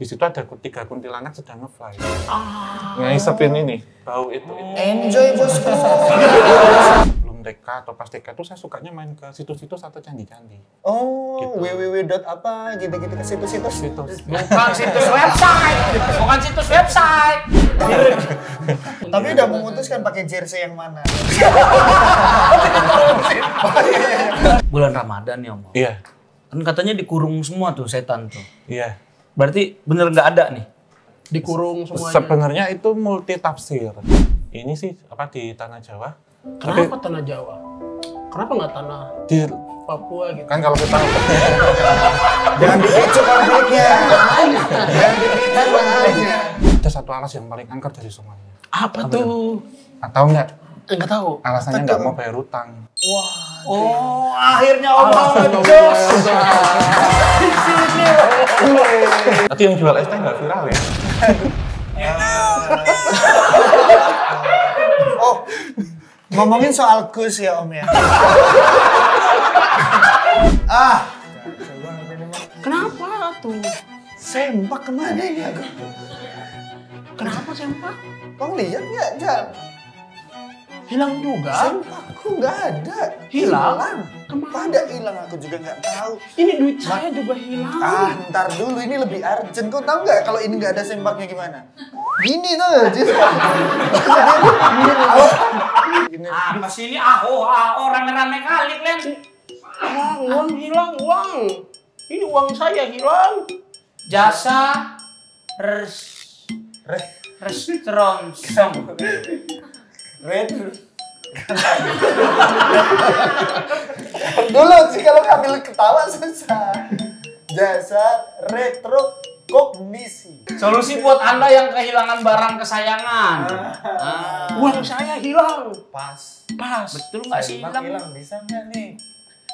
Di situ ada 3 kuntilanak sedang nge-fly. Ngisepin ini, bau itu. Enjoy bosku. Belum TK atau pas TK itu saya sukanya main ke situs-situs atau candi-candi. Oh, Gitu. www. apa gitu-gitu ke situs-situs. Bukan situs website. Bukan situs website. Tapi udah memutuskan pakai jersey yang mana? Bulan Ramadan ya, Om. Iya, Kan katanya dikurung semua tuh setan tuh. iya. Berarti bener nggak ada nih? Dikurung semuanya. Sebenarnya itu multi tafsir. Ini sih apa di tanah Jawa. Kenapa tanah Jawa? Kenapa nggak tanah Di Papua gitu? kan kalau kita Jangan dipicu konfliknya. Jangan dipicu konfliknya. ada satu alas yang paling angker dari semuanya. Apa tuh? Atau enggak? Enggak tahu. Alasannya nggak mau bayar utang. Wah. Oh, akhirnya Om ngejos. Di sini. Tapi yang jual es teh nggak viral ya? Oh, ngomongin soal Gus ya Om ya. Kenapa tuh? Sempak kemana ini aku? Kenapa sempak? Kau lihat nggak, Jal? Hilang juga? Sempakku nggak ada. Hilang? Kemana? Pada hilang, aku juga nggak tahu. Ini duit saya juga hilang. Ntar dulu, ini lebih urgent. Kau tahu nggak kalau ini nggak ada sempaknya gimana? Gini tuh, gini. Apa sih ini orang rame kali Glenn. Uang hilang, uang. Ini uang saya hilang. Jasa restoran song. Red. Dulu sih kalau ngambil ketawa susah. Jasa retro kognisi. Solusi buat Anda yang kehilangan barang kesayangan. Uang saya hilang. Pas. Betul nggak sih Sempak hilang? hilang, bisa nggak nih?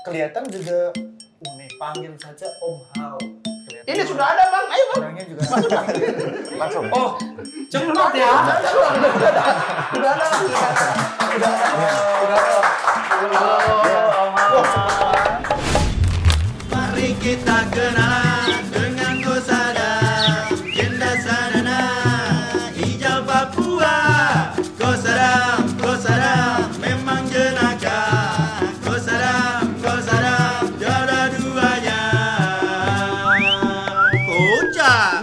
Kelihatan juga. Nih, panggil saja Om Hao. Kelihatan Ini sudah ada bang, ayo bang. orangnya juga Langsung. Oh, cepat ya. udah ada. Mari kita kenalan dengan Kosada, Jenda Sadana, hijau Papua. Kosada, memang jenaka. Kosada, jodoh duanya. Ucap.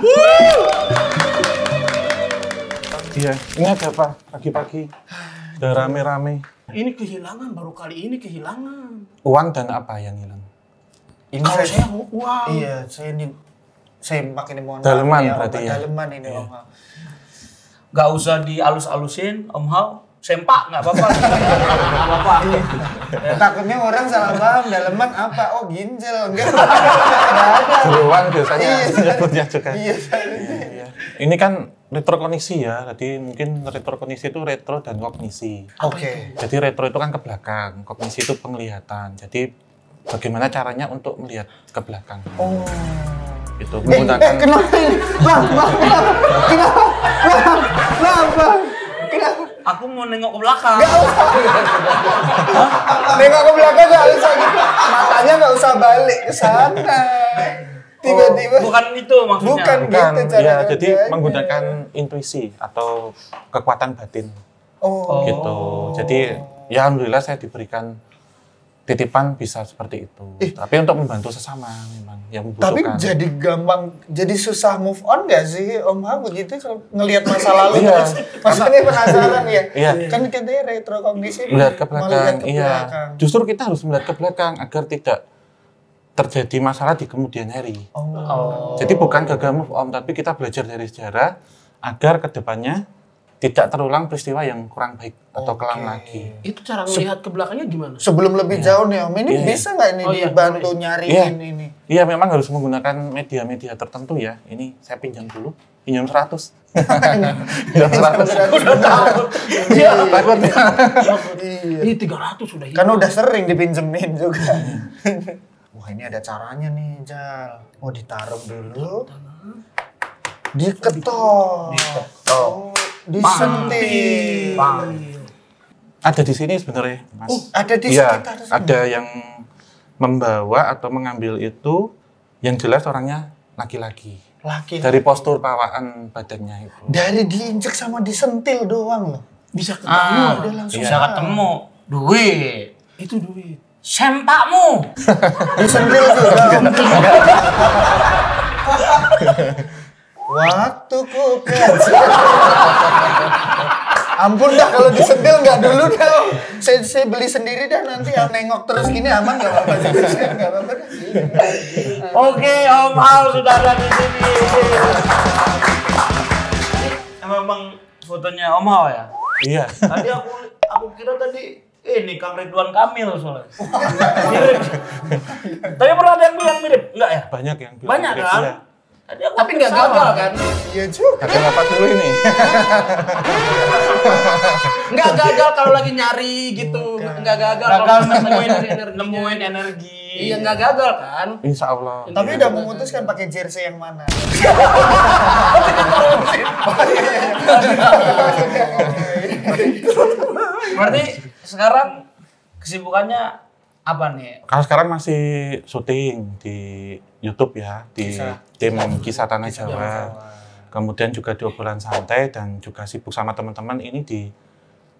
Iya, ini ada apa? Pagi-pagi. Udah rame-rame. Ini kehilangan, baru kali ini kehilangan. Uang dan apa yang hilang? Ini Kalau saya uang. Iya, saya ini sempak ini mohon Daleman maaf ya, berarti Om. ya? Daleman ini Om Hao. Gak usah dialus-alusin, Om Hao. Sempak nggak apa-apa. Nggak apa-apa. Takutnya orang salah paham, daleman apa? Oh, ginjal. Enggak ada. Jeruan biasanya Iya. nyebutnya juga. Iya. Iya. Ini kan retrokognisi ya, jadi mungkin retrokognisi itu retro dan kognisi. Oke. Jadi retro itu kan ke belakang, kognisi itu penglihatan. Jadi bagaimana caranya untuk melihat ke belakang? Oh. Itu menggunakan Kenapa ini? Kenapa? Aku mau nengok ke belakang. Nengok ke belakang nggak usah gitu. Matanya nggak usah balik ke sana. Tiba-tiba. Bukan itu maksudnya. Bukan. bukan, gitu cara ya jadi kerjanya. menggunakan intuisi atau kekuatan batin Oh. gitu. Jadi ya alhamdulillah saya diberikan titipan bisa seperti itu. Tapi untuk membantu sesama memang yang Tapi membutuhkan. jadi gampang, jadi susah move on gak sih Om Hao begitu kalau ngelihat masa lalu Iya. terus maksudnya penasaran ya? Iya. Kan katanya retrokognisi Melihat ke belakang, melihat ke iya. belakang. Justru kita harus melihat ke belakang agar tidak terjadi masalah di kemudian hari. Oh. Jadi bukan gagal move on, tapi kita belajar dari sejarah agar kedepannya tidak terulang peristiwa yang kurang baik atau kelam lagi. Itu cara melihat ke belakangnya gimana? Sebelum lebih jauh nih Om, ini Iya. bisa nggak ini Oh, iya, dibantu boleh. nyariin ini? Iya, memang harus menggunakan media-media tertentu ya. Ini saya pinjam dulu, pinjam 100. Pinjam 100. Udah takut. Iya. Takutnya. Iya. Ini 300 sudah hilang. Kan udah sering dipinjemin juga. Wah, ini ada caranya nih, Jal. Oh, ditaruh dulu. Diketok. Oh, disentil. Ada di sini sebenarnya, Mas. Oh, ada di Iya, sekitar sini. ada yang membawa atau mengambil itu yang jelas orangnya laki-laki. Laki. Dari postur pawaan badannya itu. Dari diinjek sama disentil doang loh. Bisa ketemu. Udah langsung Bisa ketemu. Duit. Itu duit. Sempakmu. disentil juga. Waktuku kecil. Ampun dah kalau disentil nggak dulu dah. Saya beli sendiri dah nanti yang nengok terus gini aman nggak apa-apa. Nggak apa-apa. Oke, Om Hao sudah ada di sini. Memang fotonya Om Hao ya? Iya. Tadi aku kira tadi ini Kang Ridwan Kamil soalnya. Mirip. Tapi pernah ada yang bilang mirip? Enggak ya? Banyak yang bilang Banyak mirip, kan? iya. Tadi aku Tapi nggak sama. gagal kan? Iya juga. Kakek apa dulu ini? Nggak gagal kalau lagi nyari gitu. Nggak gagal. Gagal kalau nemuin energi. nemuin energi. Iya nggak gagal kan? Insya Allah. Tapi udah memutuskan pakai jersey yang mana? Berarti sekarang kesibukannya apa nih? Kalau sekarang masih syuting di YouTube ya, di tim Kisah Tanah Jawa. Kemudian juga di Obrolan Santai dan juga sibuk sama teman-teman ini di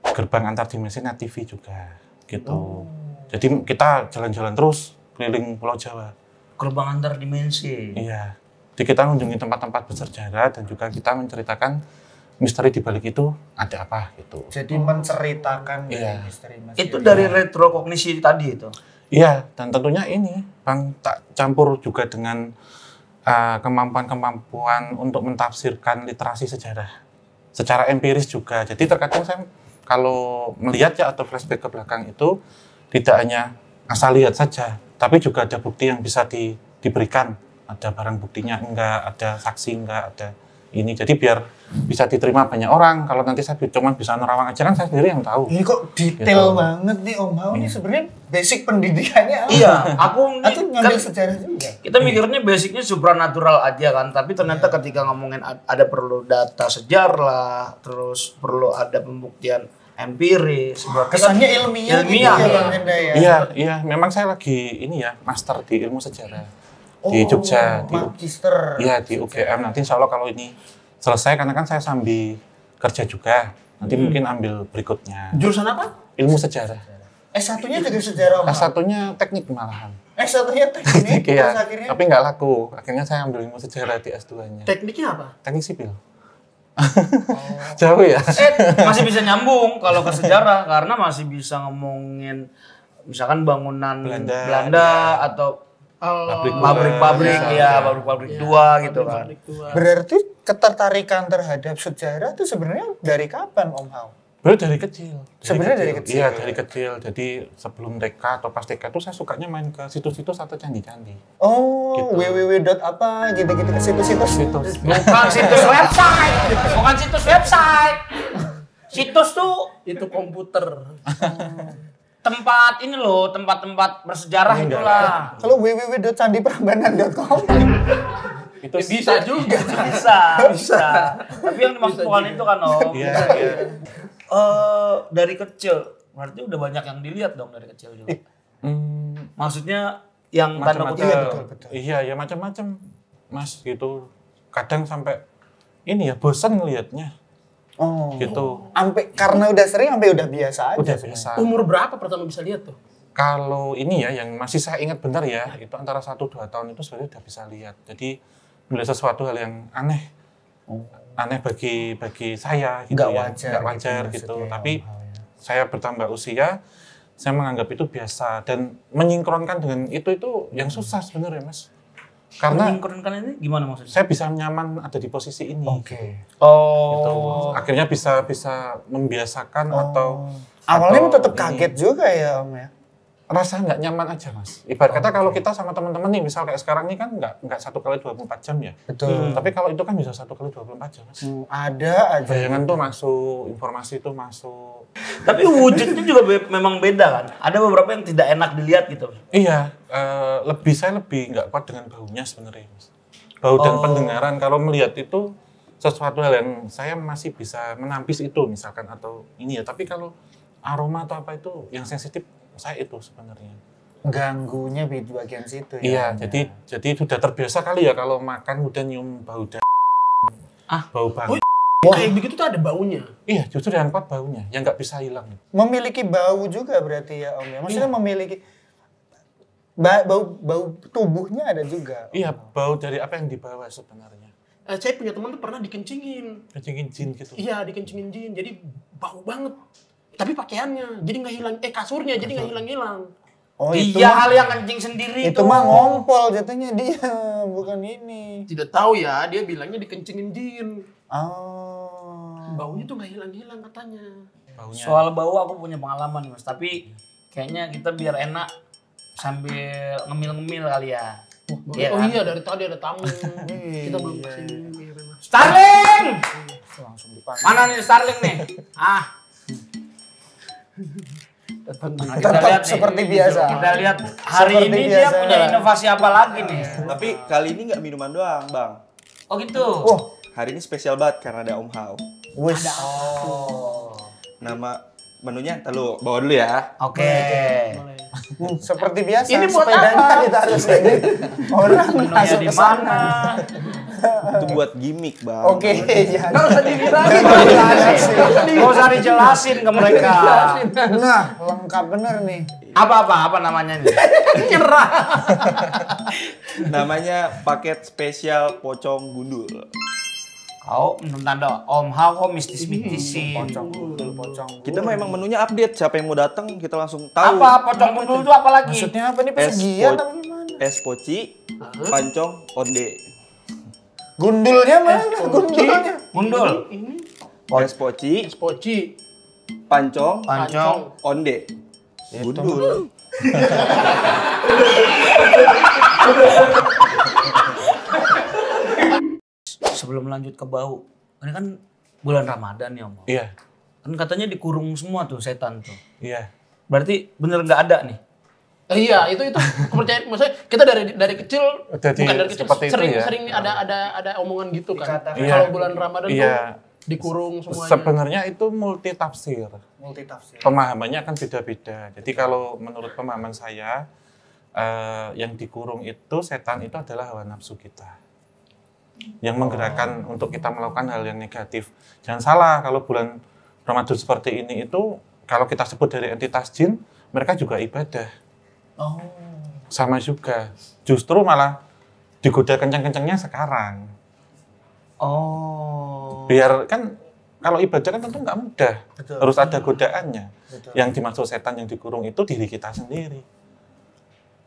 Gerbang Antar Dimensi Net TV juga gitu. Jadi kita jalan-jalan terus keliling Pulau Jawa. Gerbang antar dimensi. Iya. Jadi kita mengunjungi tempat-tempat bersejarah dan juga kita menceritakan misteri di balik itu ada apa gitu. Jadi menceritakan Iya. misteri-misteri. Itu dari retrokognisi tadi itu. Iya, dan tentunya ini Bang tak campur juga dengan kemampuan-kemampuan untuk mentafsirkan literasi sejarah secara empiris juga. Jadi terkadang saya kalau melihat ya atau flashback ke belakang itu tidak hanya asal lihat saja, tapi juga ada bukti yang bisa diberikan. Ada barang buktinya enggak, ada saksi enggak, ada ini. Jadi biar bisa diterima banyak orang. Kalau nanti saya cuma bisa nerawang aja kan saya sendiri yang tahu. Ini kok detail Gitu. banget nih Om Hao. Ini sebenarnya basic pendidikannya apa? Iya, aku Atau nih ngambil kan sejarah juga? kita mikirnya basicnya supranatural aja kan, tapi ternyata ketika ngomongin ada perlu data sejarah, terus perlu ada pembuktian empiris. Berarti kan Kesannya ilmiah, ilmiah. gitu ya Bang Enda ya? Iya, memang saya lagi ini ya, master di ilmu sejarah di Oh, Jogja, magister. Iya di UGM. Nanti insya Allah kalau ini selesai, karena kan saya sambil kerja juga, nanti mungkin ambil berikutnya. Jurusan apa? Ilmu sejarah. S1-nya juga sejarah Om Hao? S1-nya teknik malahan. S1-nya teknik, Iya, terus akhirnya tapi nggak laku. Akhirnya saya ambil ilmu sejarah di S2-nya. Tekniknya apa? Teknik sipil. Jauh ya? masih bisa nyambung kalau ke sejarah karena masih bisa ngomongin misalkan bangunan Belanda, atau Pabrik pabrik-pabrik tua. ya, pabrik-pabrik tua gitu kan. Pabrik tua. berarti ketertarikan terhadap sejarah itu sebenarnya dari kapan Om Hao? Baru dari kecil. Sebenarnya dari kecil? Iya, dari kecil. Jadi sebelum TK atau pas TK itu saya sukanya main ke situs-situs atau candi-candi. Oh, Gitu. www. apa gitu-gitu ke situs-situs. Situs. Bukan situs website, bukan situs website. Situs tuh Itu komputer. tempat ini loh, tempat-tempat bersejarah Enggak. itulah. Kalau www.candiprambanan.com Itu Bisa juga. Bisa. Tapi yang dimaksud bukan itu kan, Om. Iya, iya. Dari kecil, berarti udah banyak yang dilihat dong dari kecil juga. Maksudnya yang tanda Macam-macam. kutip Iya, itu. betul. Iya, ya macam-macam. Mas gitu. Kadang sampai ini ya bosan ngelihatnya Oh. gitu. Sampai karena udah sering sampai udah biasa aja. Udah sebenarnya. biasa. Umur berapa pertama bisa lihat tuh? Kalau ini ya yang masih saya ingat benar ya, itu antara 1-2 tahun itu sebenarnya udah bisa lihat. Jadi melihat sesuatu hal yang aneh. Aneh bagi saya gitu Nggak ya. wajar Nggak wajar gitu gitu. maksudnya, Tapi Om Hao ya. saya bertambah usia, saya menganggap itu biasa dan menyingkronkan dengan itu yang susah sebenarnya, Mas. Karena Menyingkronkan ini gimana maksudnya? saya bisa nyaman ada di posisi ini. Oke. Gitu. Oh. Akhirnya bisa membiasakan atau Awalnya tetap ini. kaget juga ya Om ya. Rasa nggak nyaman aja, Mas. Ibarat kata kalau kita sama teman-teman nih, misal kayak sekarang nih kan nggak 1 kali 24 jam ya. Betul. Tapi kalau itu kan bisa 1 kali 24 jam, Mas. Ada aja. Bayangan tuh masuk, informasi itu masuk. Tapi wujudnya juga memang beda kan. Ada beberapa yang tidak enak dilihat gitu. Iya, saya lebih nggak kuat dengan baunya sebenarnya, Mas. Bau dan pendengaran kalau melihat itu sesuatu hal yang saya masih bisa menampis itu misalkan atau ini ya. Tapi kalau aroma atau apa itu yang sensitif saya itu sebenarnya. ganggunya di bagian situ Iya, ya. jadi sudah terbiasa kali ya kalau makan udah nyium bau bau banget. Kayak begitu tuh ada baunya. Iya, justru yang kuat baunya, yang nggak bisa hilang. Memiliki bau juga berarti ya Om ya. Maksudnya memiliki bau tubuhnya ada juga. Iya, bau dari apa yang dibawa sebenarnya. Saya punya teman tuh pernah dikencingin. Kencingin jin gitu. Iya, dikencingin jin. Jadi bau banget. Tapi pakaiannya, jadi nggak hilang. Kasurnya, jadi nggak hilang-hilang. Oh itu Iya mah, kali yang kencing sendiri itu mah ngompol jatuhnya dia, bukan ini. Tidak tahu ya, dia bilangnya dikencingin jin. Oh. Baunya tuh nggak hilang-hilang katanya. Baunya. Soal bau aku punya pengalaman Mas, tapi kayaknya kita biar enak sambil ngemil-ngemil kali ya. Iya Oh kan? iya, dari tadi ada tamu. Kita belum kesini. Starling! Langsung dipanggil. Mana nih Starling nih? Nah, kita Tetap lihat nih. seperti biasa. Kita lihat hari Seperti ini dia biasa. punya inovasi apa lagi nih? Tapi kali ini nggak minuman doang, Bang. Oh gitu. Oh, Hari ini spesial banget karena ada Om Hao. wis. Oh. Nama menunya, lu bawa dulu ya. Oke. Seperti biasa. Ini buat sepedanya apa? ditaruh sini. Orang Menunya masuk di ke sana. mana? Itu buat gimmick, Bang. Oke, jangan. Nggak usah dibilang. Gak usah dijelasin ke mereka. Nah, lengkap bener nih. Apa namanya nih? Nyerah. Namanya paket spesial pocong gundul. Oh, tanda Om Hao kok mistis-mistisin. Pocong. Kita mah emang menunya update, siapa yang mau datang kita langsung tahu. Apa pocong gundul itu apa lagi? Maksudnya apa nih Es, pesugihan po- apa gimana? es poci, pancong, onde. Gundulnya mana? Gundulnya. Gundul. Es poci, Poci. pancong, Pancong. onde. Gundul. Sebelum lanjut ke bau, ini kan bulan Ramadan ya Om. Iya, Kan katanya dikurung semua tuh setan tuh. iya. Berarti bener nggak ada nih? Iya, itu kepercayaan. Maksudnya kita dari kecil, Jadi bukan dari kecil, seperti itu sering ya. sering ada omongan gitu kan. Dikatakan. Iya. Kalau bulan Ramadan Iya. tuh dikurung semuanya. Sebenarnya itu multi tafsir. Multitafsir. Pemahamannya kan beda-beda. Jadi kalau menurut pemahaman saya, yang dikurung itu setan itu adalah hawa nafsu kita. Yang menggerakkan untuk kita melakukan hal yang negatif. Jangan salah, kalau bulan Ramadan seperti ini itu, kalau kita sebut dari entitas jin, mereka juga ibadah. Oh. Sama juga. Justru malah digoda kencang-kencangnya sekarang. Oh. Biar kan, kalau ibadah kan tentu nggak mudah. Betul. Harus ada godaannya. Betul. Yang dimaksud setan yang dikurung itu diri kita sendiri.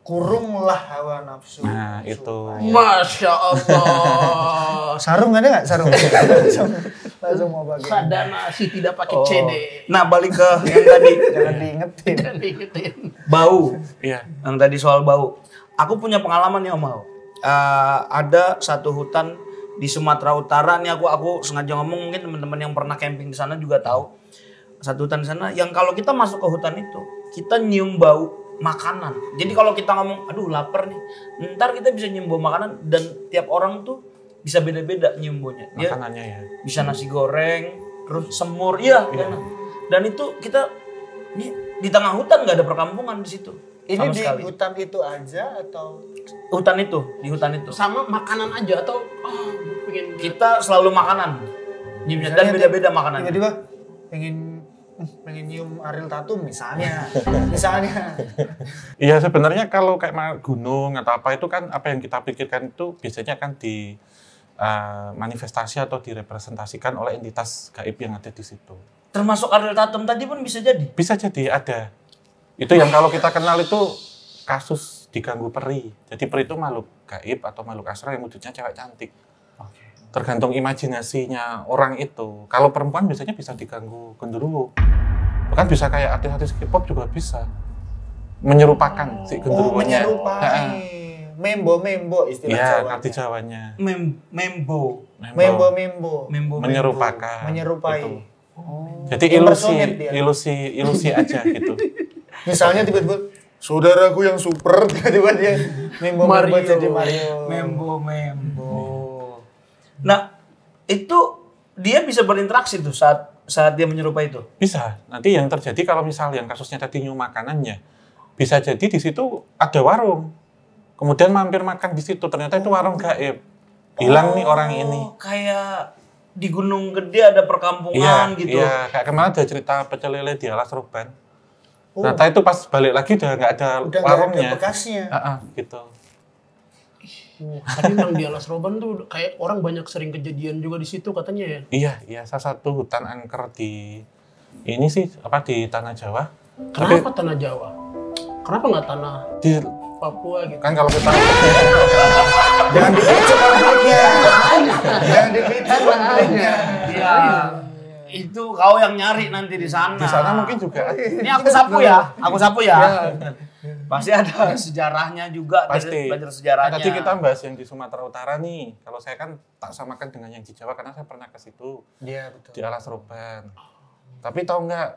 Kurunglah hawa nafsu. Nah, itu. Masya Allah. Sarung ada nggak? Sarung. langsung mau pakai. Sadana si tidak pakai Oh. CD. Nah balik ke yang tadi Jangan diingetin. Dan diingetin. bau. Iya. Yang tadi soal bau. Aku punya pengalaman nih Om Hao. Ada satu hutan di Sumatera Utara nih aku sengaja ngomong, mungkin teman-teman yang pernah camping di sana juga tahu. Satu hutan di sana yang kalau kita masuk ke hutan itu, kita nyium bau makanan. Jadi kalau kita ngomong, aduh lapar nih, ntar kita bisa nyium bau makanan dan tiap orang tuh bisa beda-beda nyium baunya. Dia Makanannya ya. bisa nasi goreng, terus semur, iya. Dan itu kita ini di tengah hutan nggak ada perkampungan di situ. Ini sama di sekali. hutan itu aja atau? Di hutan itu. Sama makanan aja atau pengen Kita selalu makanan. Nyiumnya dan beda-beda makanan. Tiba-tiba pengen nyium Ariel Tatum misalnya. Misalnya. Iya sebenarnya kalau kayak gunung atau apa itu kan apa yang kita pikirkan itu biasanya kan di manifestasi atau direpresentasikan oleh entitas gaib yang ada di situ. Termasuk Ariel Tatum tadi pun bisa jadi. Bisa jadi ada. Itu yang kalau kita kenal itu kasus diganggu peri. Jadi peri itu makhluk gaib atau makhluk astral yang wujudnya cewek cantik. Tergantung imajinasinya orang itu. Kalau perempuan biasanya bisa diganggu genderuwo. Bahkan bisa kayak artis-artis K-pop juga bisa. Menyerupakan si genderuwonya. Menyerupai. Membo istilah Iya, Jawanya. arti Jawanya. Membo. Membo. Menyerupakan. Menyerupai. Itu. Oh. Jadi Impersonate dia. ilusi aja gitu. Misalnya tiba-tiba saudaraku yang super tiba-tiba dia Membo Mario. jadi Mario. Membo. Nah, itu dia bisa berinteraksi tuh saat dia menyerupai itu. Bisa. Nanti yang terjadi kalau misal yang kasusnya tadi nyium makanannya, bisa jadi di situ ada warung. Kemudian mampir makan di situ, ternyata itu warung gaib. Hilang nih orang ini. Kayak di Gunung Gede ada perkampungan gitu. Iya, kayak kemarin ada cerita pecel lele di Alas Roban. Ternyata itu pas balik lagi udah nggak ada Udah warungnya. nggak ada bekasnya. Gitu. Tapi memang di Alas Roban tuh kayak orang banyak sering kejadian juga di situ katanya ya. Iya, salah satu hutan angker di ini sih di Tanah Jawa. Kenapa tanah Jawa? Kenapa nggak tanah Di Papua gitu? kan kalau kita Jangan dipicu konfliknya. Jangan dipicu konfliknya. Iya. Itu kau yang nyari nanti di sana. di sana mungkin juga Ini aku sapu ya. Pasti ada sejarahnya juga. pasti. Belajar sejarahnya. Tadi kita bahas yang di Sumatera Utara nih. Kalau saya kan tak samakan dengan yang di Jawa karena saya pernah ke situ Iya, betul. di Alas Roban. Tapi tahu nggak,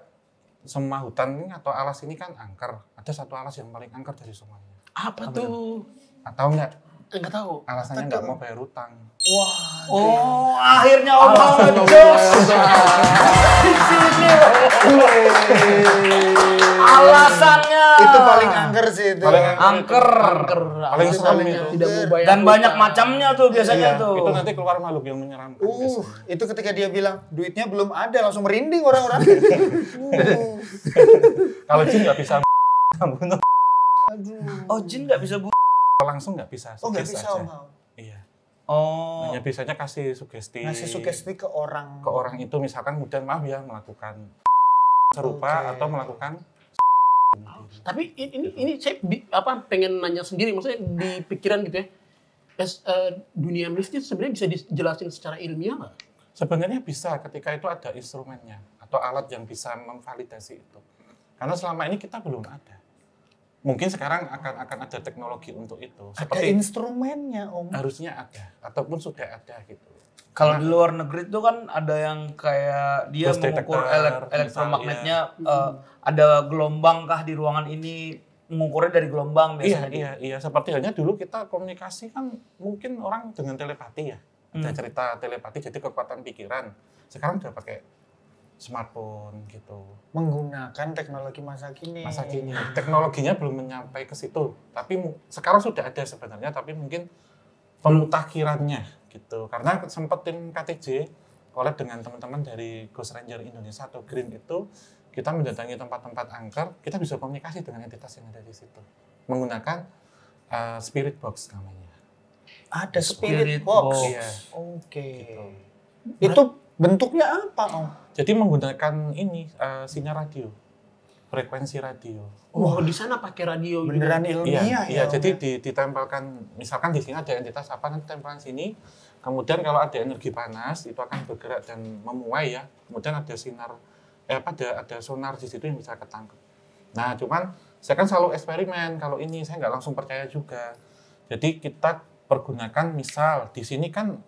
semua hutan ini atau alas ini kan angker. Ada satu alas yang paling angker dari semuanya. Apa tuh? Tahu nggak? Enggak tahu. Alasannya nggak mau bayar utang. Wah, Oh, akhirnya Om ngejos. Di sini. Alasannya. itu paling angker sih itu. Paling angker. Paling serem itu. Tidak mau bayar. Dan utang. banyak macamnya tuh biasanya Iya, tuh. itu nanti keluar makhluk yang menyeramkan. biasanya. Itu ketika dia bilang duitnya belum ada langsung merinding orang-orang. Kalau jin nggak bisa bunuh, Oh, jin nggak bisa langsung nggak bisa. Oh, nggak sugesti bisa aja. Om Hao. Iya. Oh. Hanya bisanya kasih sugesti. Ngasih sugesti ke orang. ke orang itu, misalkan kemudian maaf ya melakukan serupa atau melakukan. Tapi ini saya pengen nanya sendiri, maksudnya di pikiran gitu ya. Dunia mistis sebenarnya bisa dijelasin secara ilmiah nggak? Sebenarnya bisa ketika itu ada instrumennya atau alat yang bisa memvalidasi itu. Karena selama ini kita belum ada. Mungkin sekarang akan ada teknologi untuk itu. Ada Seperti instrumennya, Om. harusnya ada ataupun sudah ada gitu. Kalau di luar negeri itu kan ada yang kayak dia Ghost mengukur detector, elektromagnetnya, ada gelombang kah di ruangan ini, mengukurnya dari gelombang biasanya. Iya. Seperti halnya dulu kita komunikasi kan mungkin orang dengan telepati ya. Ada cerita telepati, jadi kekuatan pikiran. Sekarang udah pakai smartphone gitu. Menggunakan teknologi masa kini. Masa kini teknologinya belum menyampai ke situ, tapi sekarang sudah ada sebenarnya, tapi mungkin pemutakhirannya gitu. Karena sempetin KTJ oleh dengan teman-teman dari Ghost Ranger Indonesia atau Green itu, kita mendatangi tempat-tempat angker, kita bisa komunikasi dengan entitas yang ada di situ menggunakan spirit box namanya. Ada Spirit spirit box. box. Iya. Oke. Gitu. Itu bentuknya apa, Om? Jadi menggunakan ini sinyal radio, frekuensi radio. Oh, di sana pakai radio gitu. Beneran ilmiah Iya, ya. jadi Om, ya? ditempelkan, misalkan di sini ada entitas apa, nanti tempelkan sini. Kemudian kalau ada energi panas itu akan bergerak dan memuai ya. Kemudian ada sinar, ada sonar di situ yang bisa ketangkep. Nah, cuman saya kan selalu eksperimen. Kalau ini saya nggak langsung percaya juga. Jadi kita pergunakan, misal di sini kan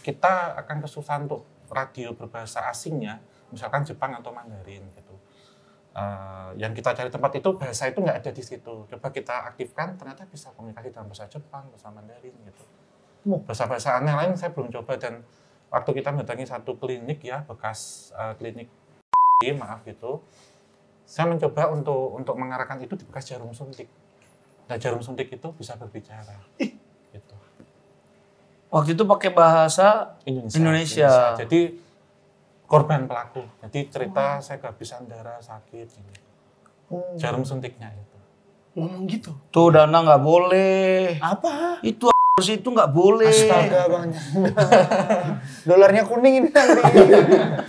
kita akan kesusahan untuk radio berbahasa asingnya, misalkan Jepang atau Mandarin gitu. Yang kita cari tempat itu bahasa itu nggak ada di situ. Coba kita aktifkan, ternyata bisa komunikasi dalam bahasa Jepang, bahasa Mandarin gitu. Bahasa-bahasa aneh lain saya belum coba, dan waktu kita mendatangi satu klinik ya, bekas klinik maaf gitu, saya mencoba untuk mengarahkan itu di bekas jarum suntik. Nah, jarum suntik itu bisa berbicara. Gitu. Waktu itu pakai bahasa Indonesia. Jadi korban pelaku. Jadi cerita saya kehabisan darah, sakit gitu. Jarum suntiknya itu. Ngomong gitu. Tuh Dana nggak boleh. Apa? Itu itu nggak boleh. Astaga, Bang. Dolarnya kuning ini nanti.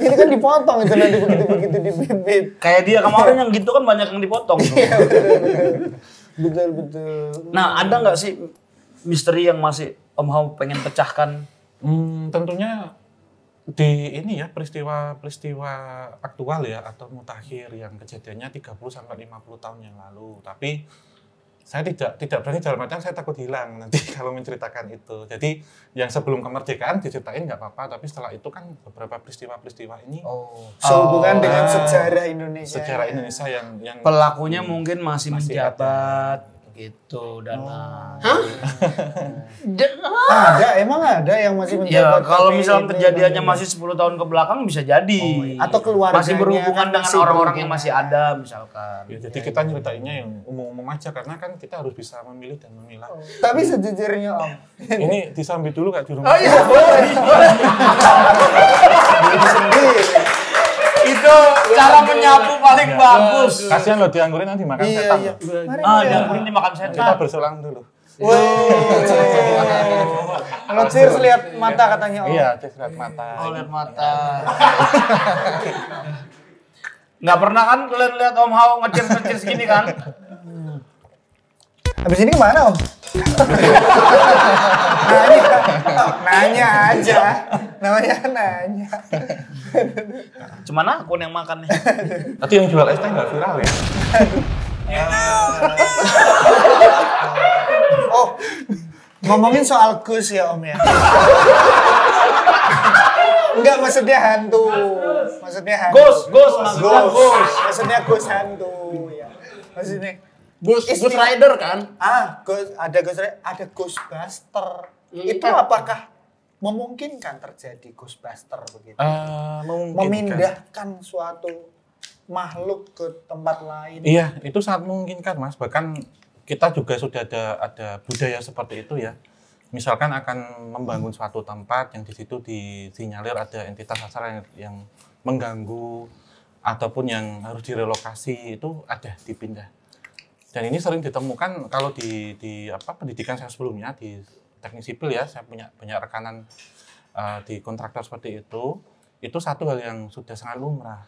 Ini kan dipotong itu nanti begitu dibibit. Kayak dia kemarin yang gitu kan banyak yang dipotong. Tuh. Betul. Nah, ada nggak sih misteri yang masih Om Hao pengen pecahkan? Tentunya di ini ya, peristiwa aktual ya, atau mutakhir yang kejadiannya 30 sampai 50 tahun yang lalu. Tapi saya tidak berani, dalam artian saya takut hilang nanti kalau menceritakan itu. Jadi yang sebelum kemerdekaan diceritain nggak apa-apa, tapi setelah itu kan beberapa peristiwa ini Sehubungan dengan sejarah Indonesia. sejarah Indonesia yang Pelakunya mungkin masih menjabat. ada. gitu Dana. Emang ada yang masih Ya menjabat kalau pakai misalnya ini, kejadiannya namanya? masih 10 tahun ke belakang bisa jadi. Atau keluarganya masih berhubungan kan dengan masih orang-orang yang berhubungan. masih ada misalkan. Ya, jadi kita nyeritainnya yang umum-umum aja karena kan kita harus bisa memilih dan memilah. Tapi sejujurnya Om, Ini disambi dulu Kak di rumah. diri sendiri. Itu cara menyapu paling bagus. Kasihan loh dianggurin nanti makan Iya, setan. iya. loh. Mari, Ah, Om, ya. yang kuning dimakan Kita setan. berselang dulu. Kalau cheers lihat mata katanya Om. Iya, cek lihat mata. Oh, lihat mata. Nggak pernah kan kalian lihat Om Hao ngecheers gini kan? Habis ini kemana Om? nanya aja. Namanya nanya. Cuman akun yang makan nih. Nanti yang jual es teh nggak viral ya? Oh, ngomongin soal Gus ya Om ya. Enggak, maksudnya hantu. Maksudnya hantu. Ghost, maksudnya ghost. Maksudnya Gus hantu ya. Maksudnya Ghost Istilah- Rider kan? ada Ghostbuster. Itu apakah memungkinkan terjadi Ghostbuster begitu? Memungkinkan. Memindahkan suatu makhluk ke tempat lain. Iya, itu sangat memungkinkan Mas. Bahkan kita juga sudah ada budaya seperti itu ya. Misalkan akan membangun suatu tempat yang di situ disinyalir ada entitas asal yang mengganggu ataupun yang harus direlokasi, itu ada dipindah. Dan ini sering ditemukan kalau di pendidikan saya sebelumnya di teknik sipil ya, saya punya banyak rekanan di kontraktor seperti itu satu hal yang sudah sangat lumrah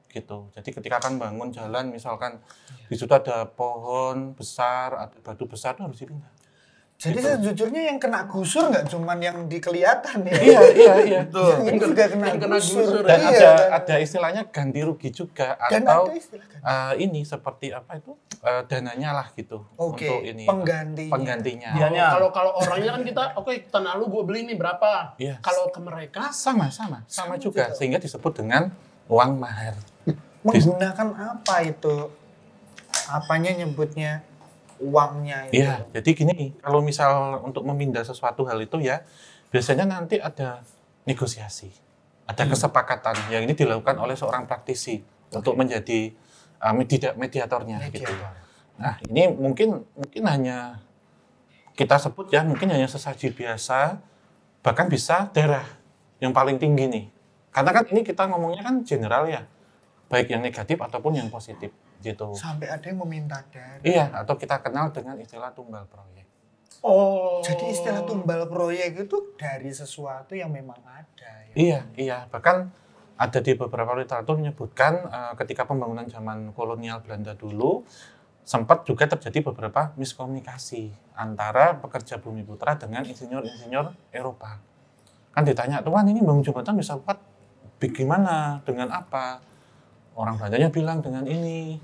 gitu. Jadi ketika akan bangun jalan misalkan di situ ada pohon besar, ada batu besar, itu harus dipindah. Jadi Gitu. sejujurnya yang kena gusur nggak cuman yang dikelihatan ya. Iya. Yang juga kena Yang kena gusur. gusur. Dan Iya, kan? ada istilahnya ganti rugi juga Dan atau ada istilah ganti. ini seperti apa itu dananya lah gitu Oke, untuk ini penggantinya. Dianya. Kalau orangnya kan kita, oke tanah lu gue beli nih berapa? Iya. Kalau ke mereka, sama juga sehingga disebut dengan uang mahar. Menggunakan apa itu? Apanya nyebutnya uangnya itu? Iya, jadi gini, kalau misal untuk memindah sesuatu hal itu ya, biasanya nanti ada negosiasi, ada kesepakatan yang ini dilakukan oleh seorang praktisi untuk menjadi mediatornya gitu. Nah, ini mungkin hanya kita sebut ya, mungkin hanya sesaji biasa, bahkan bisa darah yang paling tinggi nih. Karena kan ini kita ngomongnya kan general ya, baik yang negatif ataupun yang positif gitu. Sampai ada yang meminta darah. Iya, atau kita kenal dengan istilah tumbal proyek. oh. Jadi istilah tumbal proyek itu dari sesuatu yang memang ada. Ya? Iya. Bahkan ada di beberapa literatur menyebutkan ketika pembangunan zaman kolonial Belanda dulu, sempat juga terjadi beberapa miskomunikasi antara pekerja Bumi Putra dengan insinyur-insinyur Eropa. Kan ditanya, Tuan ini bangun jembatan bisa kuat bagaimana, dengan apa? Orang Belandanya bilang dengan ini.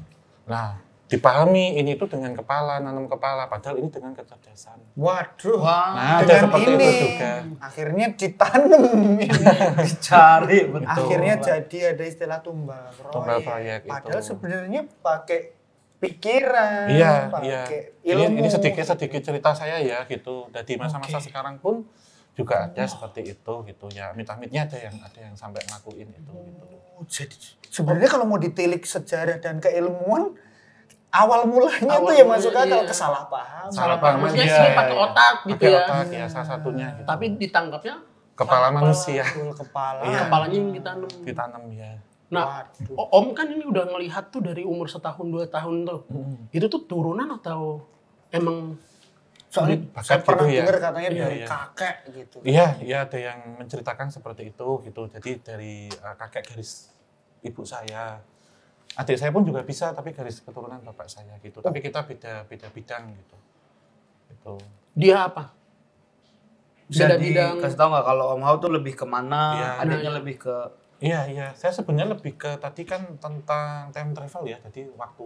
Nah, dipahami ini itu dengan kepala, nanam kepala, padahal ini dengan kecerdasan. Waduh. Nah, ada Dengan seperti ini itu juga. akhirnya ditanam ini. Dicari betul. Akhirnya jadi ada istilah tumbal proyek. Tumbal proyek itu. Padahal sebenarnya pakai pikiran, Iya. pakai ilmu. Ini sedikit cerita saya ya gitu. Dan di masa-masa sekarang pun juga ada seperti itu gitu ya. Amit-amitnya ada yang sampai ngelakuin itu gitu. Jadi sebenarnya kalau mau ditilik sejarah dan keilmuan, awal mulanya Awal tuh ya masuk mulanya, akal iya. kesalahpahaman. Salah Maksudnya iya, sih pakai otak gitu Pakai ya. otak ya salah satunya gitu. Tapi ditangkapnya Kepala manusia Full kepala. kepalanya yang ditanam. ditanam ya. Nah, Waduh. Om kan ini udah ngelihat tuh dari umur 1-2 tahun tuh. Itu tuh turunan atau emang Soalnya Bakat saya pernah gitu ya. dengar katanya Iya, dari iya. kakek gitu. Iya, ada yang menceritakan seperti itu gitu. Jadi dari kakek garis ibu saya. Adik saya pun juga bisa tapi garis keturunan bapak saya gitu. Tapi kita beda bidang gitu. Itu. dia apa? Bisa Beda bidang. dikasih tau nggak kalau Om Hao tuh lebih kemana, Iya. adiknya lebih ke Iya. Saya sebenarnya lebih ke tadi kan tentang time travel ya. Jadi waktu.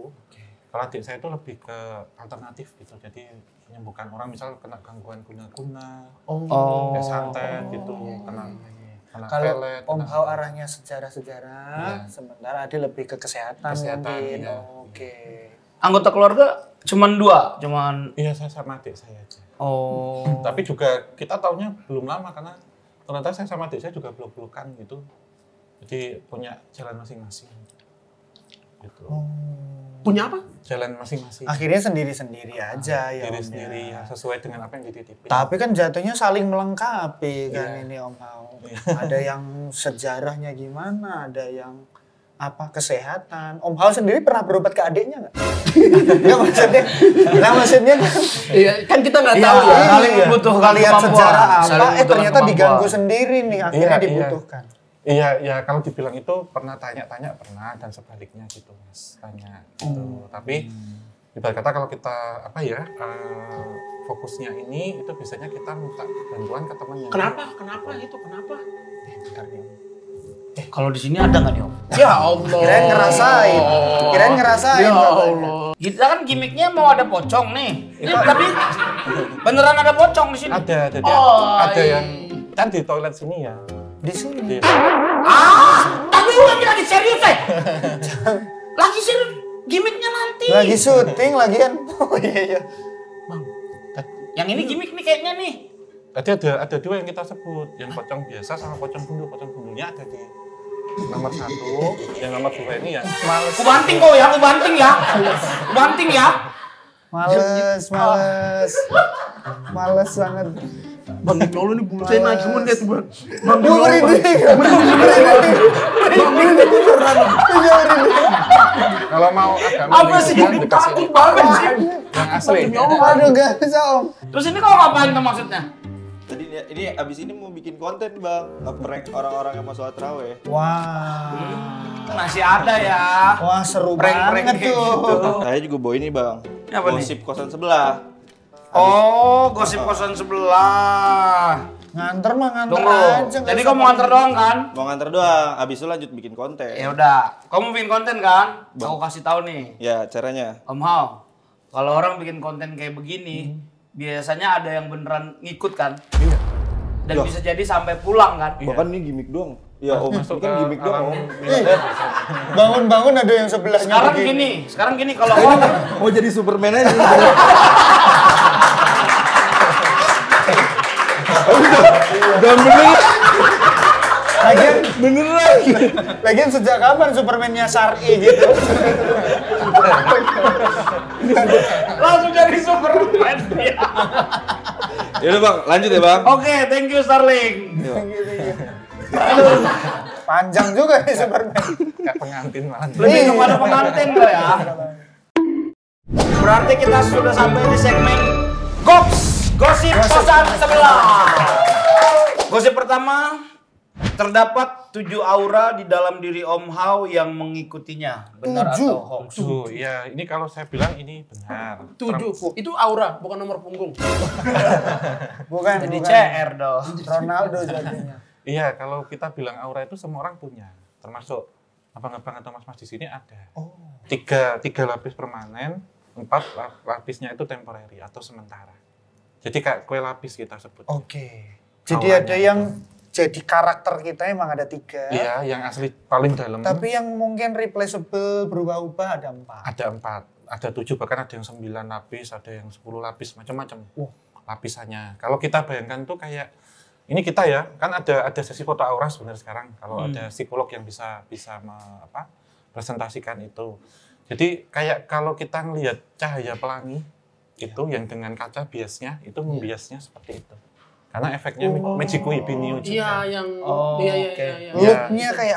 Kalau adik saya itu lebih ke alternatif gitu. Jadi menyembuhkan orang misal kena gangguan guna-guna, kayak santet gitu, kena Kalau pelet, Om kena- Hao arahnya sejarah-sejarah, Iya. sementara Ade lebih ke kesehatan Kesehatan, mungkin. iya. Oke. Anggota keluarga cuman 2, cuman Iya, saya sama adik saya aja. oh. Tapi juga kita taunya belum lama karena ternyata saya sama adik saya juga peluk-pelukan gitu. Jadi punya jalan masing-masing. Gitu. Punya apa? Jalan masing-masing. Akhirnya sendiri-sendiri aja ya. Diri Om, sendiri ya. ya, sesuai dengan apa yang dititipin. Tapi kan jatuhnya saling melengkapi kan Iya. ini Om Hao. Ada yang sejarahnya gimana, ada yang apa kesehatan. Om Hao sendiri pernah berobat ke adiknya nggak? Nggak maksudnya, nggak maksudnya kan. Iya, kan kita nggak Iya, tahu ya. saling membutuhkan Lihat kemampuan. sejarah Saling apa, membutuhkan ternyata kemampuan. diganggu sendiri nih, akhirnya Iya, iya. dibutuhkan. Iya, ya kalau dibilang itu pernah tanya-tanya pernah dan sebaliknya gitu Mas, tanya gitu. Tapi ibarat kata kalau kita apa ya fokusnya ini itu biasanya kita minta bantuan ke teman yang Kenapa? Kenapa itu? Kenapa? Bentar nih, Om. Kalau di sini ada nggak nih Om? Ya Allah. Kirain ngerasain, kirain ngerasain. Ya katanya. Allah. Kita kan gimmicknya mau ada pocong nih. Tapi beneran ada pocong di sini. ada, jadi Oh, ada iya. yang kan di toilet sini ya. Di sini. Di, Tapi lagi serius lagi serius. Gimmicknya nanti. Lagi syuting lagian. Oh iya iya. Yang ini gimmick nih kayaknya nih. Tadi ada 2 yang kita sebut, yang pocong biasa sama pocong gundul. Pocong gundulnya ada di nomor 1, yang nomor 2 ini ya. Aku banting kok ya, aku banting ya. Aku banting ya. Males, males. Males banget. Bang Nolo nih bulu saya naik semua lihat bang. Bang Gue merinding. Kalau mau agama Apa sih lingkungan, gimmick dikasih takut banget sih. yang asli. Aduh gak bisa Om. Terus ini kau ngapain tuh maksudnya? Tadi ini abis ini mau bikin konten bang, nge-prank orang-orang yang mau sholat taraweh. Wah. Masih ada ya. Wah seru Prank-prank banget kayak tuh. gitu. Saya juga bawa ini bang, Apa nih? gosip kosan sebelah. Oh, gosip kosan sebelah. Nganter mah nganter Tunggu. aja. Jadi kamu nganter doang kan? Mau nganter doang, abis itu lanjut bikin konten. Ya udah. Kamu bikin konten kan? Aku kasih tahu nih. Ya caranya. Om Hao, kalau orang bikin konten kayak begini, biasanya ada yang beneran ngikut kan? Iya. Dan bisa jadi sampai pulang kan? Bahkan ini gimmick doang. Ya om, Masuk ini kan ke gimmick doang om. Bangun-bangun ada yang sebelahnya Sekarang gini kalau kau Mau jadi Superman aja. Dan bener. Beneran. Lagian sejak kapan Superman-nya Syar'i gitu? langsung jadi Superman ya. Yaudah bang, lanjut ya bang. Oke, thank you Starling. Panjang juga nih Superman. Kayak pengantin malah. Lebih kepada pengantin lo ya. Berarti kita sudah sampai di segmen Gosip Kosan Sebelah. Gosip pertama, terdapat 7 aura di dalam diri Om Hao yang mengikutinya. Benar 7? atau hoax? Iya, ini kalau saya bilang ini benar. 7. Itu aura, bukan nomor punggung. Bukan, Jadi bukan. CR dong. Ronaldo jadinya. Iya, kalau kita bilang aura itu semua orang punya, termasuk abang-abang atau mas-mas di sini ada. Oh. Tiga lapis permanen, 4 lapisnya itu temporary atau sementara. Jadi kayak kue lapis kita sebut. Oke. Jadi Auranya ada yang jadi karakter kita emang ada 3. Iya, yang asli paling dalam. Tapi yang mungkin replaceable berubah-ubah ada 4. Ada 4, ada 7, bahkan ada yang 9 lapis, ada yang 10 lapis, macam-macam. Lapisannya. Kalau kita bayangkan tuh kayak ini kita ya, kan ada sesi foto aura sebenarnya sekarang. Kalau ada psikolog yang bisa presentasikan itu. Jadi kayak kalau kita ngelihat cahaya pelangi itu yang dengan kaca biasnya itu membiasnya seperti itu. Karena efeknya Magico Ibinio juga. Iya, yang Oh, iya. Look-nya kayak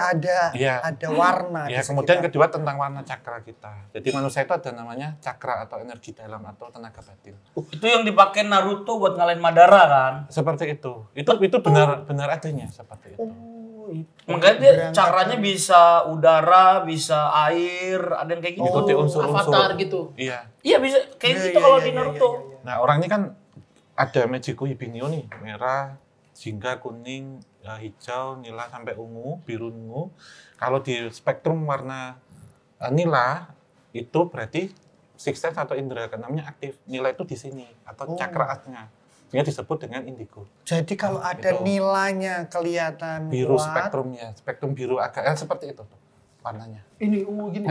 Iya. ada warna. Ya, di kemudian sekitar. kedua tentang warna cakra kita. Jadi manusia itu ada namanya cakra atau energi dalam atau tenaga batin. Itu yang dipakai Naruto buat ngalahin Madara kan? Seperti itu. Itu benar adanya seperti itu. Makanya dia cakranya bisa udara, bisa air, ada yang kayak gitu. Ikuti unsur-unsur. Avatar gitu. Iya. Iya bisa kayak Iya, gitu iya, kalau iya, di iya, Naruto. Nah, orang ini kan ada Magico Ibinio nih, merah, jingga, kuning, hijau, nila sampai ungu, biru ungu. Kalau di spektrum warna nila itu berarti sixth sense atau indera keenamnya aktif. Nila itu di sini atau cakra atnya. Sehingga disebut dengan indigo. Jadi kalau ada Gitu. nilainya kelihatan Biru kuat, spektrumnya, spektrum biru agak seperti itu. warnanya. Ini gini.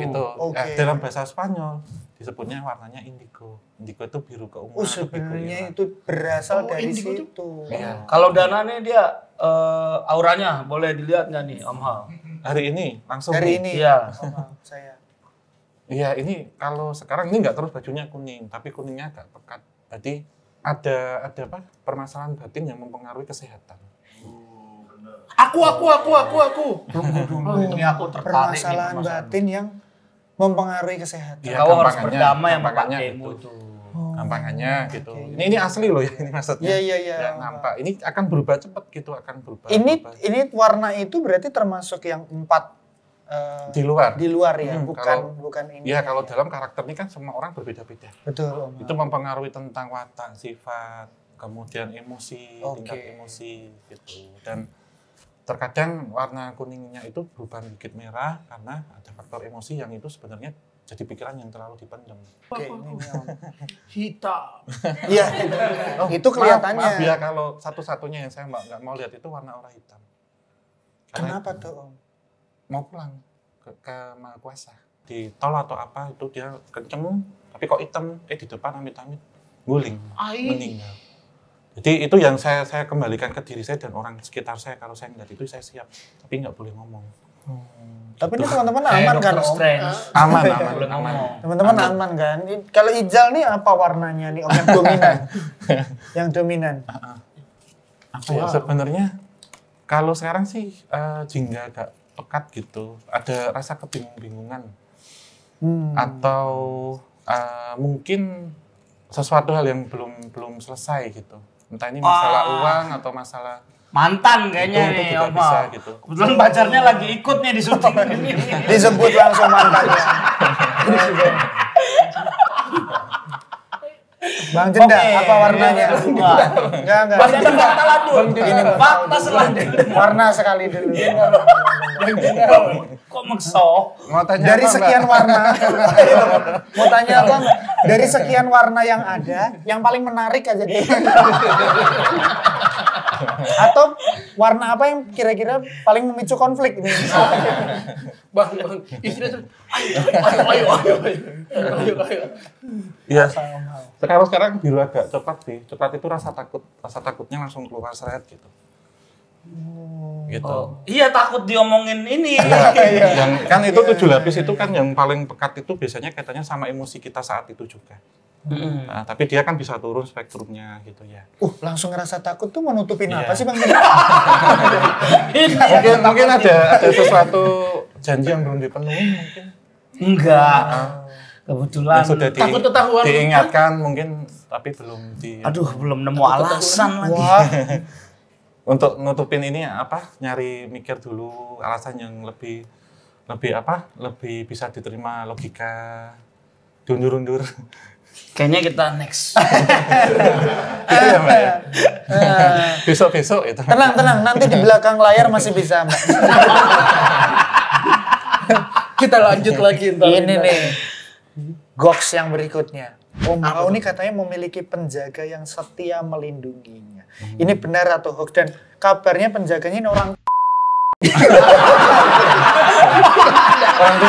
Gitu. Oke. Dalam bahasa Spanyol disebutnya warnanya indigo. Indigo itu biru keunguan. Oh atau biru sebenarnya keirang. itu berasal Oh, dari indigo situ. Iya. Kalau Dana nih dia auranya boleh dilihat nggak nih Om Hal? Hari ini langsung. Hari ini. Iya. Om, saya. Iya, ini kalau sekarang ini nggak terus bajunya kuning, tapi kuningnya agak pekat. Jadi ada apa? Permasalahan batin yang mempengaruhi kesehatan. Aku. Ini aku tertarik nih Permasalahan batin yang mempengaruhi kesehatan. Iya, Kau harus gampangannya- berdamai sama gampangannya batinmu itu. itu. Gampangannya gitu. oke. Ini asli loh ya ini maksudnya. Iya. Ya, nampak. Ini akan berubah cepat gitu, akan berubah. berubah. Ini warna itu berarti termasuk yang 4 Di luar. di luar ya, kalau- bukan ini. Iya, kalau dalam karakter ini kan semua orang berbeda-beda. Betul, Om. Itu mempengaruhi tentang watak, sifat, kemudian emosi, Oke. tingkat emosi gitu. Dan terkadang warna kuningnya itu berubah sedikit merah karena ada faktor emosi yang itu sebenarnya jadi pikiran yang terlalu dipendam. Oke, ini Om. Hitam. Iya. Itu kelihatannya. Maaf ya kalau satu-satunya yang saya nggak mau lihat itu warna aura hitam. Karena Kenapa tuh, Om? mau pulang ke Maha Kuasa. Di tol atau apa itu dia kenceng, tapi kok hitam, di depan amit-amit guling, meninggal. Jadi itu yang saya kembalikan ke diri saya dan orang sekitar saya. Kalau saya ngeliat itu saya siap, tapi nggak boleh ngomong. Tapi ini teman-teman aman kan, Dr. Om? Strange. Aman. Teman-teman aman kan? Kalau hijau nih apa warnanya nih, Om? Yang dominan. Yang dominan. Apa ya, sebenarnya kalau sekarang sih jingga agak pekat gitu. Ada rasa kebingungan atau mungkin sesuatu hal yang belum selesai gitu. Entah ini masalah uang atau masalah Mantan kayaknya itu nih juga Om bisa Hal. gitu. Kebetulan pacarnya lagi ikut nih di syuting ini. Disebut langsung mantannya. Bang Jenda, Oke. apa warnanya? Enggak. Bang Jenda fakta lanjut. Ini fakta selanjutnya. Warna sekali dulu. Kok makso? Mau tanya Dari apa, Mbak? sekian warna, mau tanya apa? Mbak? Dari sekian warna yang ada, yang paling menarik aja deh. Atau warna apa yang kira-kira paling memicu konflik ini? Bang, istrinya tuh, ayo. Iya. Sekarang biru agak coklat sih. Coklat itu rasa takutnya langsung keluar seret gitu. Gitu. Iya takut diomongin ini. Yang kan itu 7 lapis itu kan yang paling pekat itu biasanya kaitannya sama emosi kita saat itu juga. Nah, tapi dia kan bisa turun spektrumnya gitu ya. Langsung ngerasa takut tuh mau nutupin Iya. apa sih Bang? Mungkin ada sesuatu janji yang belum dipenuhi mungkin. Enggak. Kebetulan. Yang sudah Takut ketahuan. diingatkan mungkin tapi belum di Aduh, belum nemu alasan lagi. Wah, untuk nutupin ini apa nyari mikir dulu alasan yang lebih bisa diterima logika diundur-undur. Kayaknya kita next. Gitu ya Mbak ya? Besok-besok itu. tenang, nanti di belakang layar masih bisa, Mbak. Kita lanjut lagi ntar. Ini nih, goks yang berikutnya. Om Hao ini katanya memiliki penjaga yang setia melindunginya. Ini benar atau hoax? Dan kabarnya penjaganya ini orang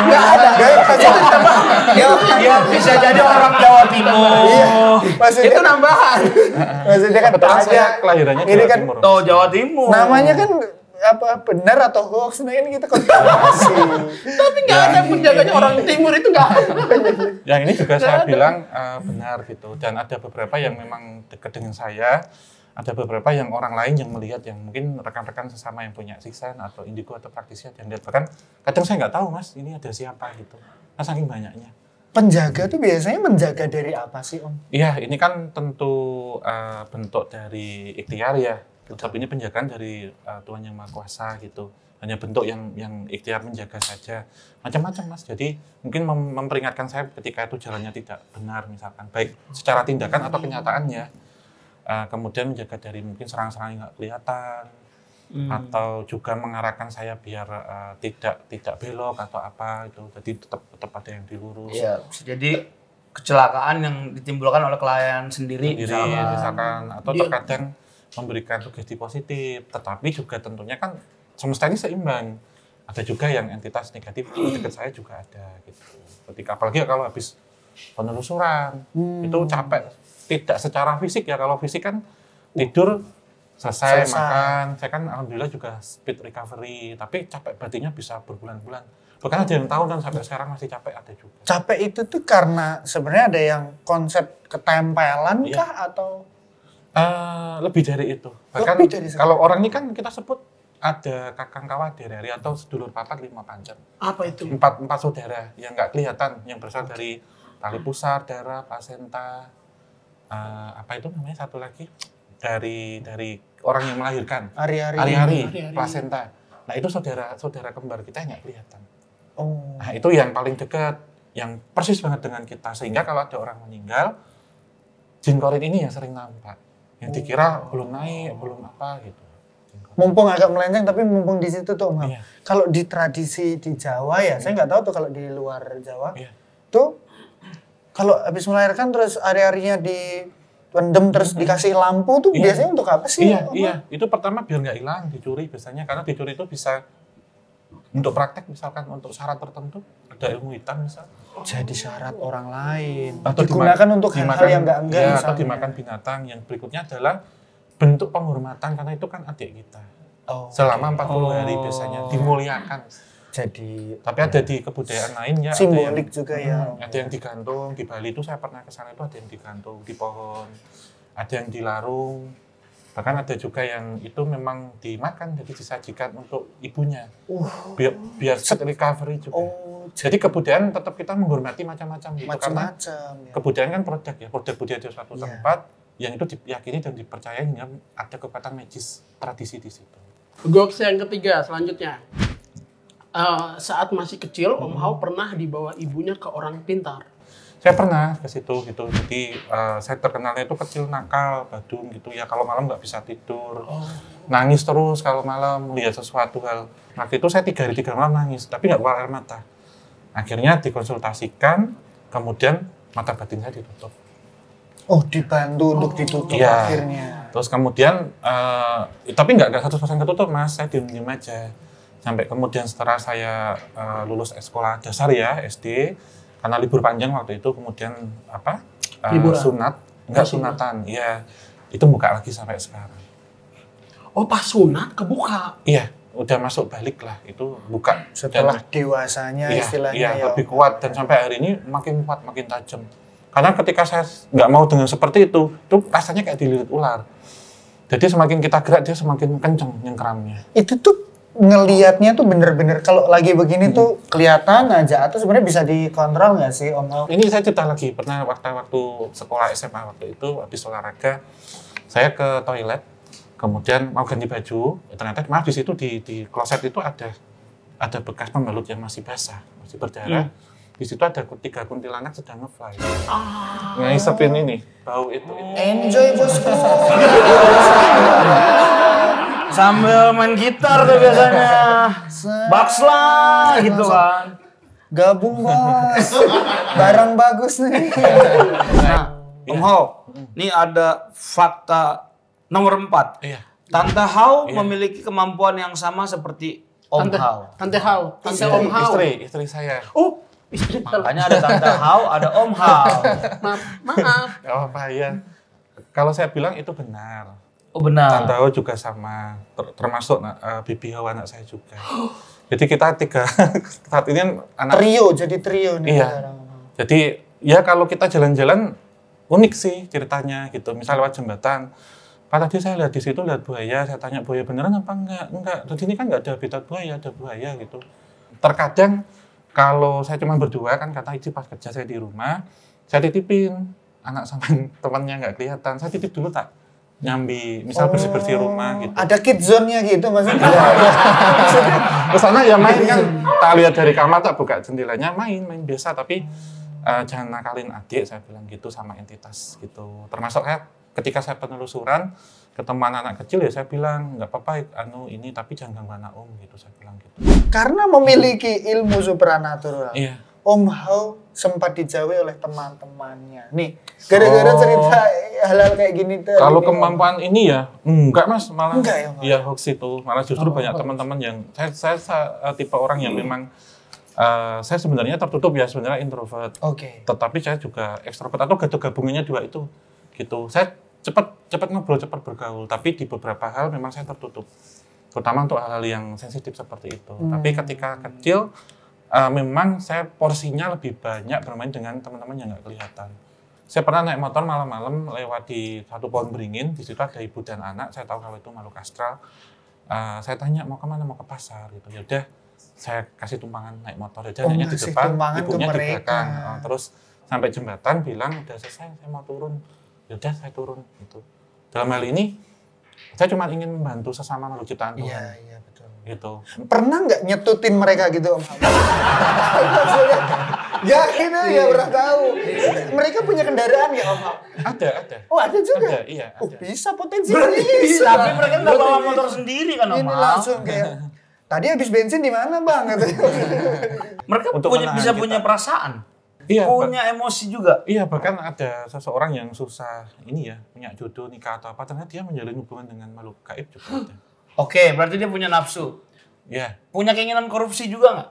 nggak ada. Ya bisa jadi orang Jawa Timur. Maksudnya, Itu nambahan. maksudnya kan Kebetulan saya ada. kelahirannya Ini Jawa kan Timur. Tuh Jawa Timur. Namanya kan apa benar atau hoax? Nah ini kita konfirmasi. Tapi nggak ada penjaganya orang timur itu nggak ada. Yang ini juga saya bilang benar gitu. Dan ada beberapa yang memang dekat dengan saya. Ada beberapa yang orang lain yang melihat yang mungkin rekan-rekan sesama yang punya siksan atau indigo atau praktisi yang lihat. Bahkan kadang saya nggak tahu mas ini ada siapa gitu. Nah saking banyaknya. Penjaga tuh biasanya menjaga dari apa sih Om? Iya ini kan tentu bentuk dari ikhtiar ya. Tapi ini penjagaan dari Tuhan Yang Maha Kuasa gitu. Hanya bentuk yang ikhtiar menjaga saja. Macam-macam mas. Jadi mungkin memperingatkan saya ketika itu jalannya tidak benar misalkan. Baik secara tindakan atau kenyataannya. Kemudian menjaga dari mungkin serang-serang yang nggak kelihatan. Atau juga mengarahkan saya biar tidak belok atau apa itu. Jadi tetap ada yang dilurus. Iya, bisa jadi kecelakaan yang ditimbulkan oleh klien sendiri misalkan. Atau terkadang memberikan sugesti positif. Tetapi juga tentunya kan semesta ini seimbang. Ada juga yang entitas negatif dekat saya juga ada gitu. Ketika apalagi kalau habis penelusuran itu capek, tidak secara fisik ya, kalau fisik kan tidur selesai makan, saya kan alhamdulillah juga speed recovery, tapi capek batinnya bisa berbulan-bulan. Bahkan ada yang tahunan sampai sekarang masih capek, ada juga. Capek itu tuh karena sebenarnya ada yang konsep ketempelan Iya. kah atau Lebih dari itu. Bahkan Lebih dari itu. kalau orang ini kan kita sebut ada kakang kawaderi atau sedulur papat lima panjang. Apa itu? Empat saudara yang nggak kelihatan, yang berasal dari tali pusar, darah, plasenta, apa itu namanya satu lagi dari orang yang melahirkan, hari-hari? ari-ari, Ari-ari. plasenta. Nah itu saudara kembar kita yang nggak kelihatan. Oh. Nah itu yang paling dekat, yang persis banget dengan kita. Sehingga kalau ada orang meninggal, jin korin ini yang sering nampak. Yang dikira belum naik, belum apa gitu. Mumpung agak melenceng tapi mumpung di situ tuh Om. Iya. Kalau di tradisi di Jawa ya, saya nggak tahu tuh kalau di luar Jawa. Iya. Tuh kalau habis melahirkan terus area-areanya dipendem terus dikasih lampu tuh Iya. biasanya untuk apa sih? Iya, Om? iya. Itu pertama biar nggak hilang, dicuri biasanya. Karena dicuri itu bisa untuk praktek misalkan untuk syarat tertentu, ada ilmu hitam misal. Jadi syarat orang lain. Atau digunakan untuk hal-hal yang enggak-enggak ya, atau misalnya. dimakan binatang. Yang berikutnya adalah bentuk penghormatan karena itu kan adik kita. Oh. Selama 40 hari biasanya dimuliakan. Jadi Tapi ada di kebudayaan lain ya. simbolik juga ya. Ada yang digantung di Bali itu, saya pernah ke sana itu ada yang digantung di pohon, ada yang dilarung, bahkan ada juga yang itu memang dimakan, jadi disajikan untuk ibunya, biar speed recovery juga. Oh, Jadi kebudayaan tetap kita menghormati macam-macam gitu, karena macam-macam ya. kebudayaan kan produk ya, produk budaya di suatu Iya. tempat yang itu diyakini dan dipercaya hingga ada kekuatan magis tradisi di situ. Goks yang ketiga selanjutnya. Saat masih kecil, Om Hao pernah dibawa ibunya ke orang pintar. Saya pernah ke situ gitu, jadi saya terkenalnya itu kecil, nakal, badung gitu ya. Kalau malam nggak bisa tidur, nangis terus kalau malam melihat sesuatu hal. Waktu itu saya 3 hari 3 malam nangis, tapi nggak keluar air mata. Akhirnya dikonsultasikan, kemudian mata batin saya ditutup. Oh, dibantu untuk ditutup Iya. akhirnya. Terus kemudian, tapi nggak 100% ketutup mas, saya diem-diem aja. Sampai kemudian setelah saya lulus sekolah dasar ya, SD, karena libur panjang waktu itu, kemudian apa? Liburan? Sunat, enggak sunatan, iya. Itu buka lagi sampai sekarang. Oh, pas sunat kebuka. Iya, udah masuk balik lah, itu buka. Setelah Dan- dewasanya iya, istilahnya iya, ya. lebih kuat. Dan sampai hari ini makin kuat, makin tajam. Karena ketika saya nggak mau dengan seperti itu rasanya kayak dililit ular. Jadi semakin kita gerak, dia semakin kenceng nyengkeramnya. Itu tuh ngelihatnya tuh bener-bener kalau lagi begini tuh kelihatan aja atau sebenarnya bisa dikontrol nggak sih Om Hao? Ini saya cerita lagi, pernah waktu sekolah SMA waktu itu, habis olahraga, saya ke toilet, kemudian mau ganti baju, ternyata maaf di situ di kloset itu ada bekas pembalut yang masih basah, masih berdarah. Di situ ada 3 kuntilanak sedang nge-fly. Ngisepin ini, bau itu. Enjoy bosku. Sambil main gitar tuh biasanya. Bugs lah gitu kan. Gabung bos. Barang bagus nih. Nah, Om Hao, ini ada fakta nomor 4. Iya. Tante Hao memiliki kemampuan yang sama seperti Om Hao. Tante Hao, Tante Om Hao. Istri saya. Oh, istri salah. Makanya ada Tante Hao, ada Om Hao. Maaf. Gak apa-apa ya. Kalau saya bilang itu benar. Oh benar. Tante Hao juga sama, termasuk Bibi Hao anak saya juga. Jadi kita 3 saat ini anak Trio, jadi trio nih Iya. sekarang. Jadi ya kalau kita jalan-jalan unik sih ceritanya gitu. Misal lewat jembatan, Pak tadi saya lihat di situ lihat buaya, saya tanya buaya beneran apa enggak? Enggak. Di sini kan enggak ada habitat buaya, ada buaya gitu. Terkadang kalau saya cuma berdua kan kata Ici pas kerja saya di rumah, saya titipin anak sama temannya nggak kelihatan, saya titip dulu tak nyambi, misal bersih-bersih rumah gitu. Ada kid zone-nya gitu maksudnya. Ke sana ya main kan, tak lihat dari kamar tak buka jendelanya main biasa, tapi jangan nakalin adik, saya bilang gitu sama entitas gitu. Termasuk saya ketika saya penelusuran ketemu anak kecil ya saya bilang nggak apa-apa ini tapi jangan ganggu anak om gitu, saya bilang gitu. Karena memiliki ilmu supranatural. Iya. Om Hao sempat dijauhi oleh teman-temannya. Nih, gara-gara cerita hal-hal kayak gini tuh? Kalau kemampuan ini ya, enggak Mas, malah Enggak ya, Mas? iya hoax itu. Malah justru banyak teman-teman yang saya tipe orang yang memang saya sebenarnya tertutup ya, sebenarnya introvert. Oke. Tetapi saya juga ekstrovert atau gabungannya dua itu. Gitu. Saya cepat ngobrol, cepat bergaul, tapi di beberapa hal memang saya tertutup. Terutama untuk hal-hal yang sensitif seperti itu. Tapi ketika kecil memang saya porsinya lebih banyak bermain dengan teman-teman yang nggak kelihatan. Saya pernah naik motor malam-malam lewat di satu pohon beringin, di situ ada ibu dan anak, saya tahu kalau itu makhluk astral. Saya tanya mau kemana, mau ke pasar gitu. Ya udah, saya kasih tumpangan naik motor. Jadi anaknya di depan, ibunya di belakang. Terus sampai jembatan bilang udah selesai, saya mau turun. Ya udah, saya turun gitu. Dalam hal ini saya cuma ingin membantu sesama makhluk ciptaan Tuhan. Iya, betul. Gitu. Pernah nggak nyetutin mereka gitu, Om? Yakin ya, pernah tahu. Mereka punya kendaraan ya, Om? Ada. Oh, ada juga? Ada, iya. Oh, Ada. bisa potensi. Bisa. Tapi mereka nggak bawa motor sendiri kan, Om? Ini langsung kayak, tadi habis bensin di mana, Bang? Mereka Untuk bisa menahan punya perasaan. Iya, punya emosi juga. Iya, bahkan ada seseorang yang susah ini ya, punya jodoh, nikah atau apa, ternyata dia menjalin hubungan dengan makhluk gaib juga ada. Oke, berarti dia punya nafsu. Iya. Punya keinginan korupsi juga nggak?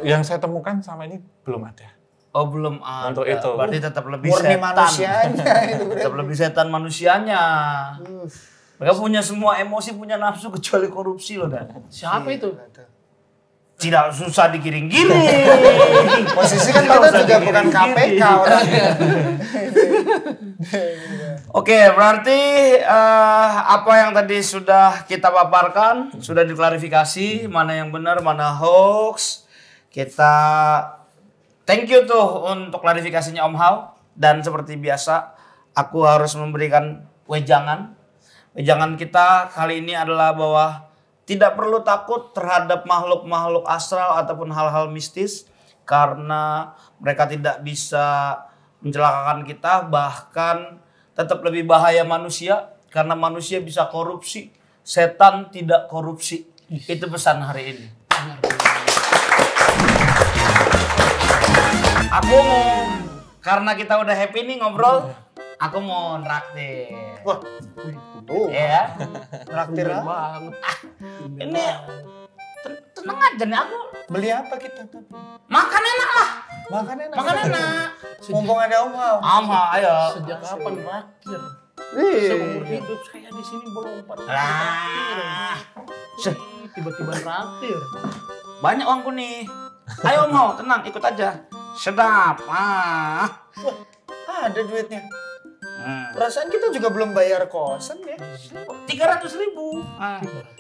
Yang saya temukan sama ini belum ada. Oh, belum ada. Untuk itu. Berarti tetap lebih Murni setan. manusianya itu. Tetap lebih setan manusianya. Mereka punya semua emosi, punya nafsu kecuali korupsi loh, Dan. Siapa itu? Tidak susah digiring-giring. Posisi kan kita juga bukan KPK orangnya. Oke, berarti apa yang tadi sudah kita paparkan, sudah diklarifikasi, mana yang benar, mana hoax. Kita thank you tuh untuk klarifikasinya Om Hao. Dan seperti biasa, aku harus memberikan wejangan. Wejangan kita kali ini adalah bahwa tidak perlu takut terhadap makhluk-makhluk astral ataupun hal-hal mistis. Karena mereka tidak bisa mencelakakan kita, bahkan tetap lebih bahaya manusia. Karena manusia bisa korupsi, setan tidak korupsi. Itu pesan hari ini. Aku mau, karena kita udah happy nih ngobrol, aku mau nraktir. Wah, Ya, traktir apa? Banget. ini tenang aja nih aku. Beli apa kita tuh? Makan enak lah, Makan enak. makan enak. Mumpung ada Om Hao. Ama, ayo. Sejak kapan raktir? Wih. Seumur hidup saya di sini belum pernah Lah, raktir. Tiba-tiba raktir. banyak uangku nih. Ayo Om Hao, tenang, ikut aja. Sedap. Ada duitnya. Perasaan kita juga belum bayar kosan ya. 300.000.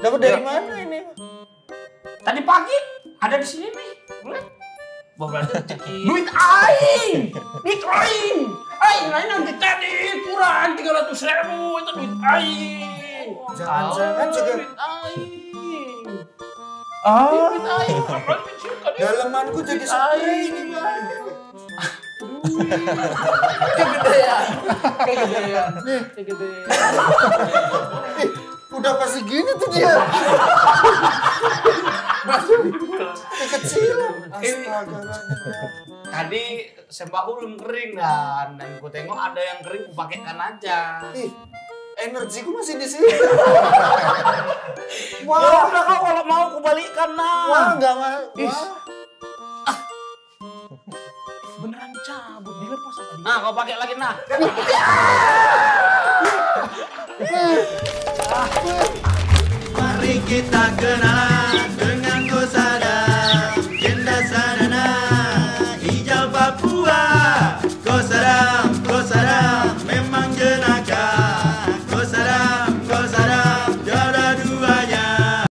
Dapat dari mana ini? Tadi pagi ada di sini nih. Boleh? Berarti rezeki. Duit aing. Duit aing. Aing nanti tadi kurang 300.000 itu duit aing. Jangan-jangan juga. Duit aing. Ah, Duit aing. Apa diciumkan ini? dalemanku jadi spray ini, Bang. Kegedean. Udah pasti gini tuh dia. Kekecilan. Astaga. Tadi sembako belum kering dan ku tengok ada yang kering ku pakaikan aja. Ih, energiku masih di sini. Ya Wah, udah kau kalau mau ku balikkan wah nah. enggak mau. Beneran cabut, dilepas apa dia? Nah, kau pakai lagi nah. Mari kita kenal